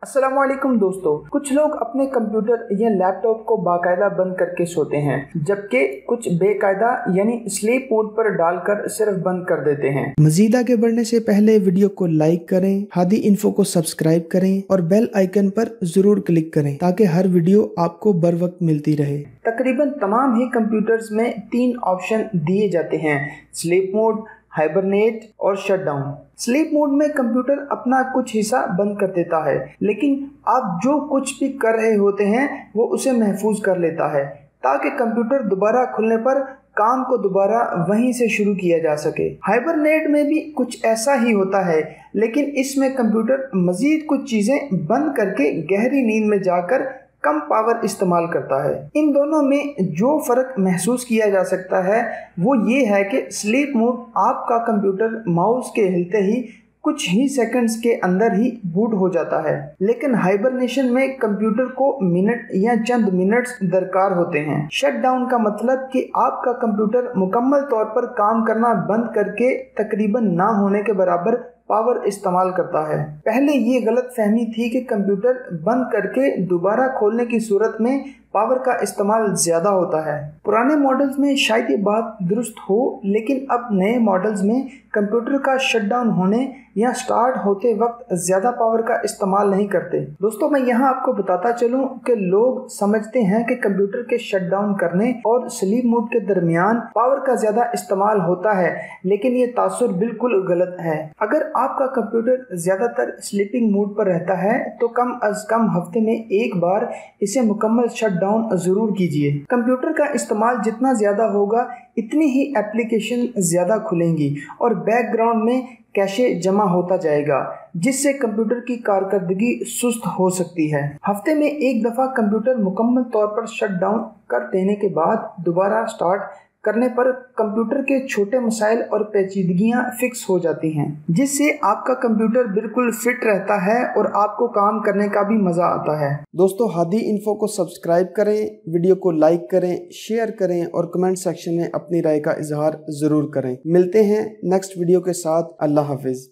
अस्सलाम वालेकुम दोस्तों, कुछ लोग अपने कंप्यूटर या लैपटॉप को बाकायदा बंद करके सोते हैं, जबकि कुछ बेकायदा यानी स्लीप मोड पर डालकर सिर्फ बंद कर देते हैं। मजीद आगे बढ़ने से पहले वीडियो को लाइक करें, हादी इन्फो को सब्सक्राइब करें और बेल आइकन पर जरूर क्लिक करें ताकि हर वीडियो आपको बर वक्त मिलती रहे। तकरीबन तमाम ही कंप्यूटर्स में 3 ऑप्शन दिए जाते हैं: स्लीप मोड, हाइबरनेट और शटडाउन। स्लीप मोड में कंप्यूटर अपना कुछ हिस्सा बंद कर देता है, लेकिन आप जो कुछ भी कर रहे होते हैं वो उसे महफूज कर लेता है ताकि कंप्यूटर दोबारा खुलने पर काम को दोबारा वहीं से शुरू किया जा सके। हाइबरनेट में भी कुछ ऐसा ही होता है, लेकिन इसमें कंप्यूटर मजीद कुछ चीजें बंद करके गहरी नींद में जाकर कम पावर इस्तेमाल करता है। इन दोनों में जो फर्क महसूस किया जा सकता है वो ये है कि स्लीप मोड आपका कंप्यूटर माउस के हिलते ही कुछ ही सेकंड्स के अंदर ही बूट हो जाता है, लेकिन हाइबरनेशन में कंप्यूटर को मिनट या चंद मिनट्स दरकार होते हैं। शट डाउन का मतलब कि आपका कंप्यूटर मुकम्मल तौर पर काम करना बंद करके तकरीबन ना होने के बराबर पावर इस्तेमाल करता है। पहले ये गलत फहमी थी कि कंप्यूटर बंद करके दोबारा खोलने की सूरत में पावर का इस्तेमाल ज्यादा होता है। पुराने मॉडल्स में शायद ये बात दुरुस्त हो, लेकिन अब नए मॉडल्स में कंप्यूटर का शटडाउन होने या स्टार्ट होते वक्त ज्यादा पावर का इस्तेमाल नहीं करते। दोस्तों, मैं यहाँ आपको बताता चलूँ कि लोग समझते हैं कि कंप्यूटर के शटडाउन करने और स्लीप मोड के दरमियान पावर का ज्यादा इस्तेमाल होता है, लेकिन ये तासुर बिल्कुल गलत है। अगर आपका कंप्यूटर ज्यादातर स्लीपिंग मोड पर रहता है तो कम अज कम हफ्ते में एक बार इसे मुकम्मल शट डाउन जरूर कीजिए। कंप्यूटर का इस्तेमाल जितना ज्यादा होगा इतनी ही एप्लीकेशन ज्यादा खुलेंगी और बैकग्राउंड में कैशे जमा होता जाएगा, जिससे कंप्यूटर की कारकर्दगी सुस्त हो सकती है। हफ्ते में एक दफा कंप्यूटर मुकम्मल तौर पर शट डाउन कर देने के बाद दोबारा स्टार्ट करने पर कंप्यूटर के छोटे मसाइल और पेचीदगियां फिक्स हो जाती हैं, जिससे आपका कंप्यूटर बिल्कुल फिट रहता है और आपको काम करने का भी मजा आता है। दोस्तों, हादी इन्फो को सब्सक्राइब करें, वीडियो को लाइक करें, शेयर करें और कमेंट सेक्शन में अपनी राय का इजहार जरूर करें। मिलते हैं नेक्स्ट वीडियो के साथ। अल्लाह हाफिज।